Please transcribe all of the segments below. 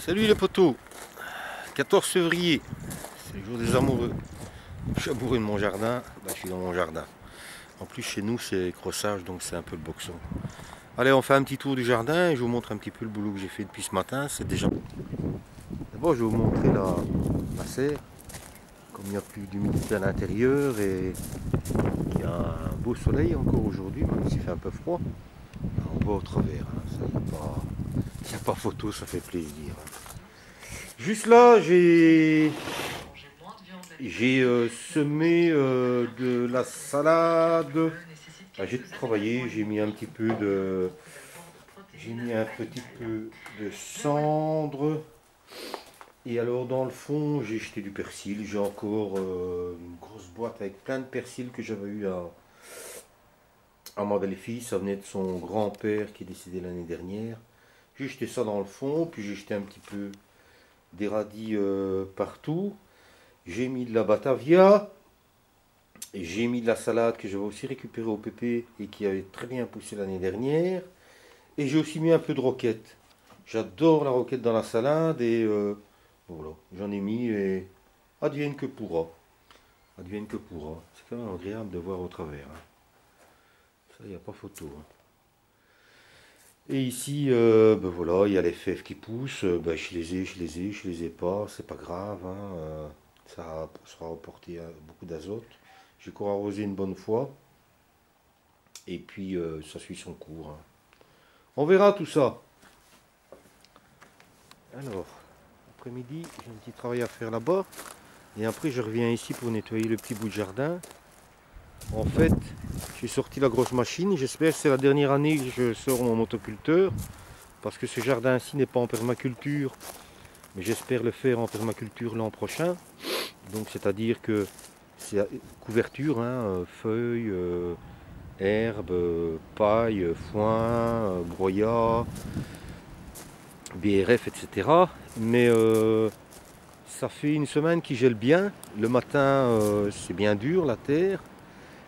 Salut les potos, 14 février, c'est le jour des amoureux. Je suis amoureux de mon jardin, je suis dans mon jardin. En plus chez nous c'est crossage donc c'est un peu le boxon. Allez, on fait un petit tour du jardin et je vous montre un petit peu le boulot que j'ai fait depuis ce matin. C'est déjà... D'abord je vais vous montrer la serre. Comme il n'y a plus d'humidité à l'intérieur et qu'il y a un beau soleil encore aujourd'hui, même s'il fait un peu froid, on voit au travers, ça il n'y a pas photo, ça fait plaisir. Juste là, j'ai semé de la salade. J'ai travaillé, j'ai mis un petit peu de, cendre. Et alors dans le fond, j'ai jeté du persil. J'ai encore une grosse boîte avec plein de persil que j'avais eu à ma belle-fille. Ça venait de son grand-père qui est décédé l'année dernière. J'ai jeté ça dans le fond, puis j'ai jeté un petit peu des radis partout. J'ai mis de la batavia. J'ai mis de la salade que j'avais aussi récupérée au pépé et qui avait très bien poussé l'année dernière. Et j'ai aussi mis un peu de roquette. J'adore la roquette dans la salade et voilà, j'en ai mis et advienne que pourra. Advienne que pourra. C'est quand même agréable de voir au travers. Ça, il n'y a pas photo. Et ici, voilà, il y a les fèves qui poussent. Je les ai pas, c'est pas grave. Ça sera apporté beaucoup d'azote. J'ai encore arrosé une bonne fois. Et puis, ça suit son cours. On verra tout ça. Alors, après-midi, j'ai un petit travail à faire là-bas. Et après, je reviens ici pour nettoyer le petit bout de jardin. En fait, j'ai sorti la grosse machine. J'espère que c'est la dernière année que je sors mon motoculteur. Parce que ce jardin-ci n'est pas en permaculture. Mais j'espère le faire en permaculture l'an prochain. Donc, c'est-à-dire que c'est couverture, feuilles, herbes, paille, foin, broyat, BRF, etc. Mais ça fait une semaine qu'il gèle bien. Le matin, c'est bien dur, la terre.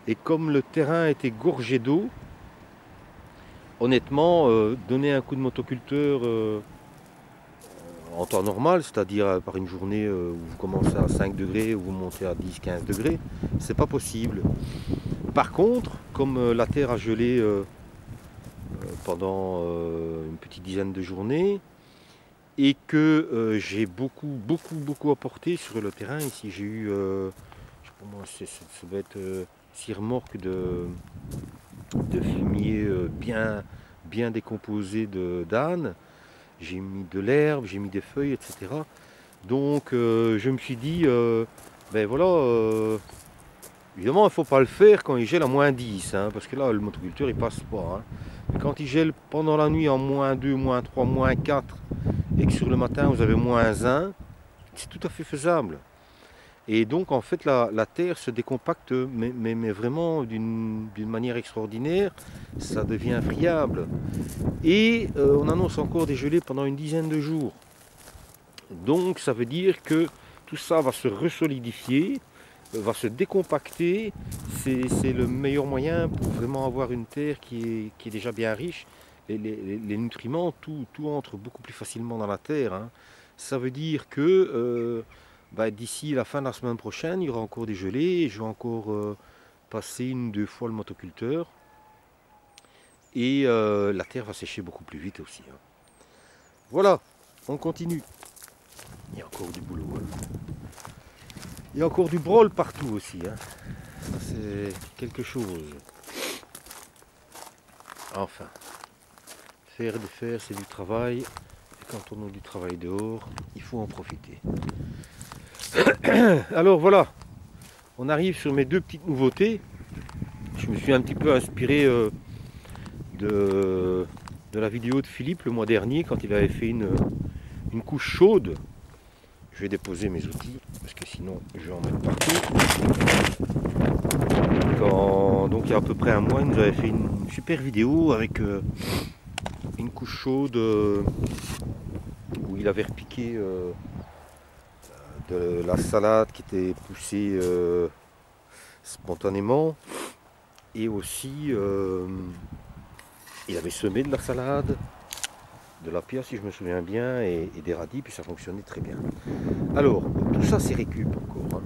Et comme le terrain était gorgé d'eau, honnêtement, donner un coup de motoculteur en temps normal, c'est-à-dire par une journée où vous commencez à 5 degrés ou vous montez à 10-15 degrés, c'est pas possible. Par contre, comme la terre a gelé pendant une petite dizaine de journées et que j'ai beaucoup apporté sur le terrain, ici j'ai eu, pour moi, ça va être 6 remorques de fumier bien décomposé d'âne. J'ai mis de l'herbe, j'ai mis des feuilles, etc. Donc je me suis dit, évidemment il ne faut pas le faire quand il gèle à moins 10, parce que là le motoculteur il passe pas. Mais quand il gèle pendant la nuit en moins 2, moins 3, moins 4, et que sur le matin vous avez moins 1, c'est tout à fait faisable. Et donc en fait la terre se décompacte, mais vraiment d'une manière extraordinaire, ça devient friable. Et on annonce encore des gelées pendant une dizaine de jours. Donc ça veut dire que tout ça va se resolidifier, va se décompacter. C'est le meilleur moyen pour vraiment avoir une terre qui est déjà bien riche. Les nutriments, tout entre beaucoup plus facilement dans la terre. Ça veut dire que d'ici la fin de la semaine prochaine, il y aura encore des gelées. Et je vais encore passer 1 ou 2 fois le motoculteur. Et la terre va sécher beaucoup plus vite aussi. Voilà, on continue. Il y a encore du boulot. Il y a encore du brol partout aussi. Ça c'est quelque chose. Enfin, faire c'est du travail. Et quand on a du travail dehors, il faut en profiter. Alors voilà, on arrive sur mes 2 petites nouveautés. Je me suis un petit peu inspiré de la vidéo de Philippe le mois dernier quand il avait fait une couche chaude. Je vais déposer mes outils parce que sinon je vais en mettre partout. Donc il y a à peu près un mois, il nous avait fait une super vidéo avec une couche chaude où il avait repiqué de la salade qui était poussée spontanément et aussi il avait semé de la salade, de la pierre si je me souviens bien et des radis, puis ça fonctionnait très bien. Alors, tout ça c'est récup encore.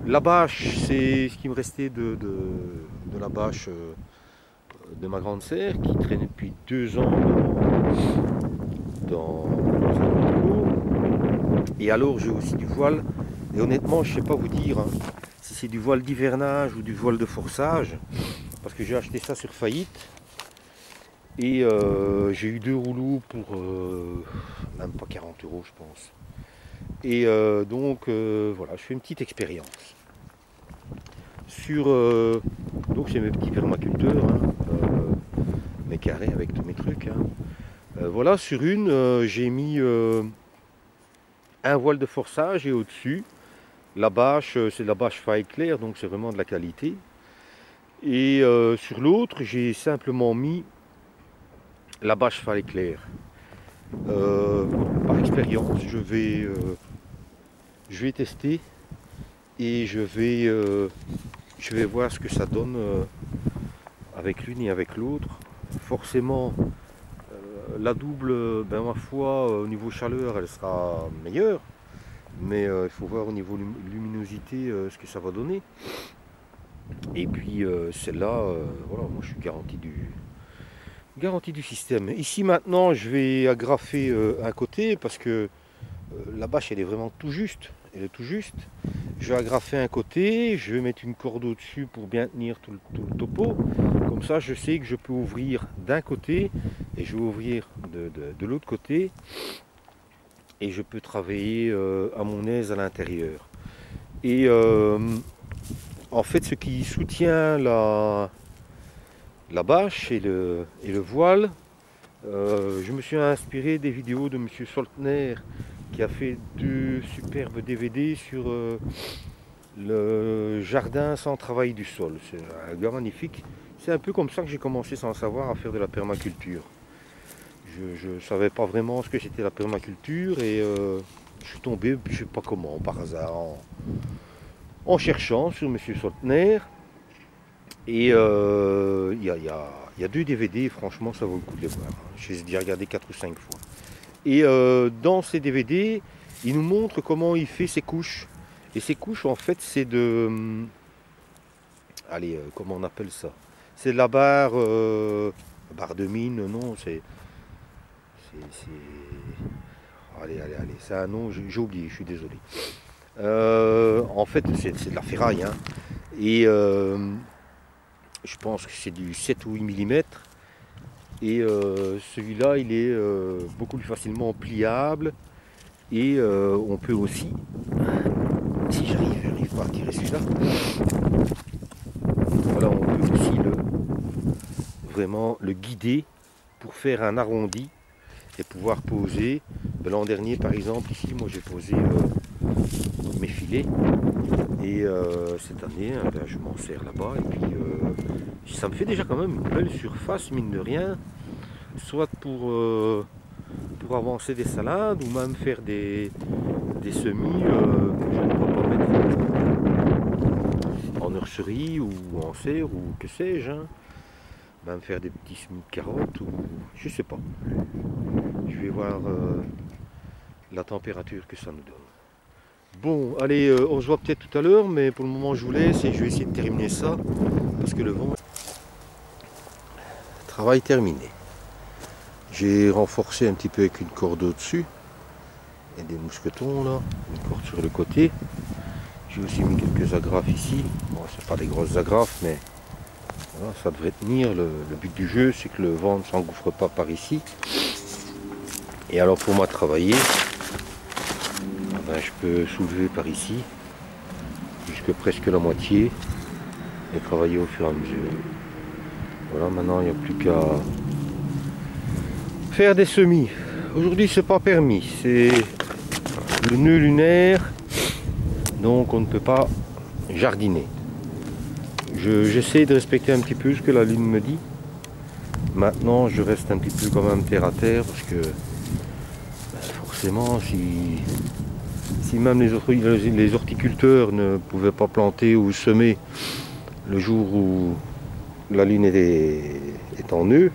La bâche, c'est ce qui me restait de la bâche de ma grande sœur qui traînait depuis 2 ans dans un locaux. Et alors j'ai aussi du voile. Et honnêtement, je ne sais pas vous dire hein, si c'est du voile d'hivernage ou du voile de forçage, parce que j'ai acheté ça sur faillite. Et j'ai eu 2 rouleaux pour même pas 40 € je pense. Et donc voilà, je fais une petite expérience. Sur donc c'est mes petits permaculteurs, hein, mes carrés avec tous mes trucs. Hein. Voilà, sur une, j'ai mis un voile de forçage et au-dessus, la bâche, c'est de la bâche faille claire, donc c'est vraiment de la qualité. Et sur l'autre, j'ai simplement mis la bâche faille claire. Par expérience, je vais tester et je vais voir ce que ça donne avec l'une et avec l'autre. Forcément, la double, ben ma foi, au niveau chaleur, elle sera meilleure, mais il faut voir au niveau luminosité ce que ça va donner. Et puis celle-là, voilà, moi je suis garantie du système. Ici maintenant, je vais agrafer un côté parce que la bâche elle est vraiment tout juste. Elle est tout juste. Je vais agrafer un côté, je vais mettre une corde au-dessus pour bien tenir tout le topo. Comme ça, je sais que je peux ouvrir d'un côté et je vais ouvrir de l'autre côté. Et je peux travailler à mon aise à l'intérieur. Et en fait, ce qui soutient la bâche et le voile, je me suis inspiré des vidéos de M. Soltner qui a fait 2 superbes DVD sur le jardin sans travail du sol. C'est un gars magnifique. C'est un peu comme ça que j'ai commencé sans savoir à faire de la permaculture. Je ne savais pas vraiment ce que c'était la permaculture et je suis tombé, je ne sais pas comment, par hasard, en cherchant sur M. Soltner. Et il y a 2 DVD, franchement ça vaut le coup de les voir. Je les ai déjà regardés 4 ou 5 fois. Et dans ces DVD, il nous montre comment il fait ses couches. Et ces couches, en fait, c'est de... allez, comment on appelle ça? C'est de la barre de mine, non, c'est... Allez, c'est un nom, j'ai oublié, je suis désolé. En fait, c'est de la ferraille. Hein. Et je pense que c'est du 7 ou 8 mm. Et celui-là, il est beaucoup plus facilement pliable. Et on peut aussi, si j'arrive pas à tirer celui-là, voilà, on peut aussi vraiment le guider pour faire un arrondi et pouvoir poser. L'an dernier, par exemple, ici, moi j'ai posé mes filets. Et cette année, ben, je m'en sers là-bas. Et puis, ça me fait déjà quand même une belle surface, mine de rien. Soit pour avancer des salades ou même faire des semis que je ne peux pas mettre en nurserie ou en serre ou que sais-je. Hein. Même faire des petits semis de carottes ou je sais pas. Je vais voir la température que ça nous donne. Bon, allez, on se voit peut-être tout à l'heure, mais pour le moment je vous laisse et je vais essayer de terminer ça parce que le vent... Travail terminé. J'ai renforcé un petit peu avec une corde au-dessus et des mousquetons là, une corde sur le côté. J'ai aussi mis quelques agrafes ici. Bon, c'est pas des grosses agrafes, mais voilà, ça devrait tenir. Le but du jeu, c'est que le vent ne s'engouffre pas par ici. Et alors pour moi travailler, ben, je peux soulever par ici jusque presque la moitié et travailler au fur et à mesure. Voilà, maintenant il n'y a plus qu'à faire des semis. Aujourd'hui c'est pas permis, c'est le nœud lunaire, donc on ne peut pas jardiner. J'essaie de respecter un petit peu ce que la lune me dit. Maintenant je reste un petit peu quand même terre à terre parce que forcément si même les horticulteurs ne pouvaient pas planter ou semer le jour où la lune est en nœud,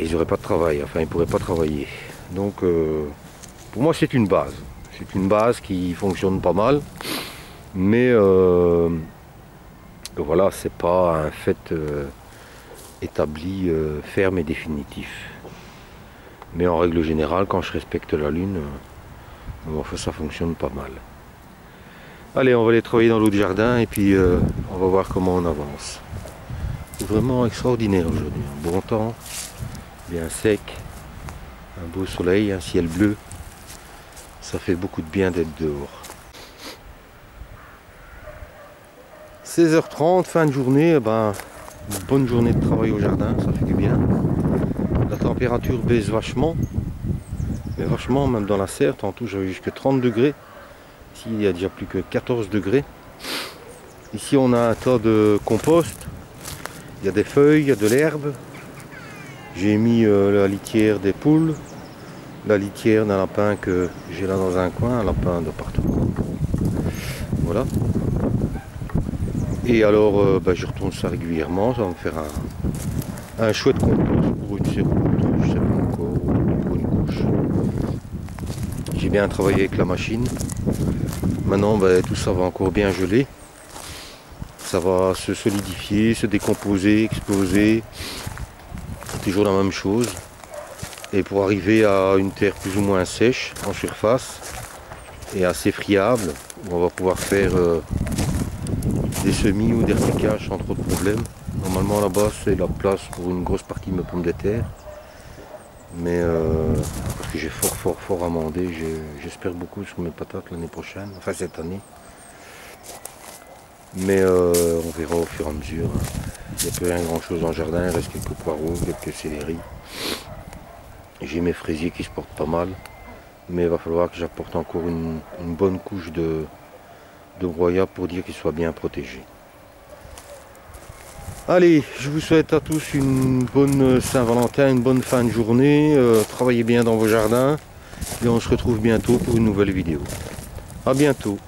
ils n'auraient pas de travail, enfin ils ne pourraient pas travailler. Donc pour moi c'est une base. C'est une base qui fonctionne pas mal, mais voilà, c'est pas un fait établi, ferme et définitif. Mais en règle générale, quand je respecte la lune, enfin, ça fonctionne pas mal. Allez, on va aller travailler dans l'eau du jardin et puis on va voir comment on avance. C'est vraiment extraordinaire aujourd'hui. Un bon temps, bien sec, un beau soleil, un ciel bleu. Ça fait beaucoup de bien d'être dehors. 16h30, fin de journée, une bonne journée de travail au jardin, ça fait du bien. La température baisse vachement, mais vachement, même dans la serre, tantôt j'avais jusque 30 degrés. Ici il y a déjà plus que 14 degrés. Ici on a un tas de compost, il y a des feuilles, il y a de l'herbe. J'ai mis la litière des poules, la litière d'un lapin que j'ai là dans un coin, un lapin de partout. Voilà. Et alors je retourne ça régulièrement, ça va me faire un chouette compost pour une serroute, je sais pas encore, pour une couche. J'ai bien travaillé avec la machine. Maintenant tout ça va encore bien geler. Ça va se solidifier, se décomposer, exploser. C'est toujours la même chose. Et pour arriver à une terre plus ou moins sèche en surface et assez friable, où on va pouvoir faire des semis ou des repiquages sans trop de problèmes. Normalement là-bas c'est la place pour une grosse partie de mes pommes de terre. Mais parce que j'ai fort amendé, j'espère beaucoup sur mes patates l'année prochaine, enfin cette année. Mais on verra au fur et à mesure. Il n'y a plus rien grand chose dans le jardin, il reste quelques poireaux, quelques céleri. J'ai mes fraisiers qui se portent pas mal, mais il va falloir que j'apporte encore une bonne couche de broyat pour dire qu'ils soient bien protégés. Allez, je vous souhaite à tous une bonne Saint-Valentin, une bonne fin de journée. Travaillez bien dans vos jardins et on se retrouve bientôt pour une nouvelle vidéo. À bientôt.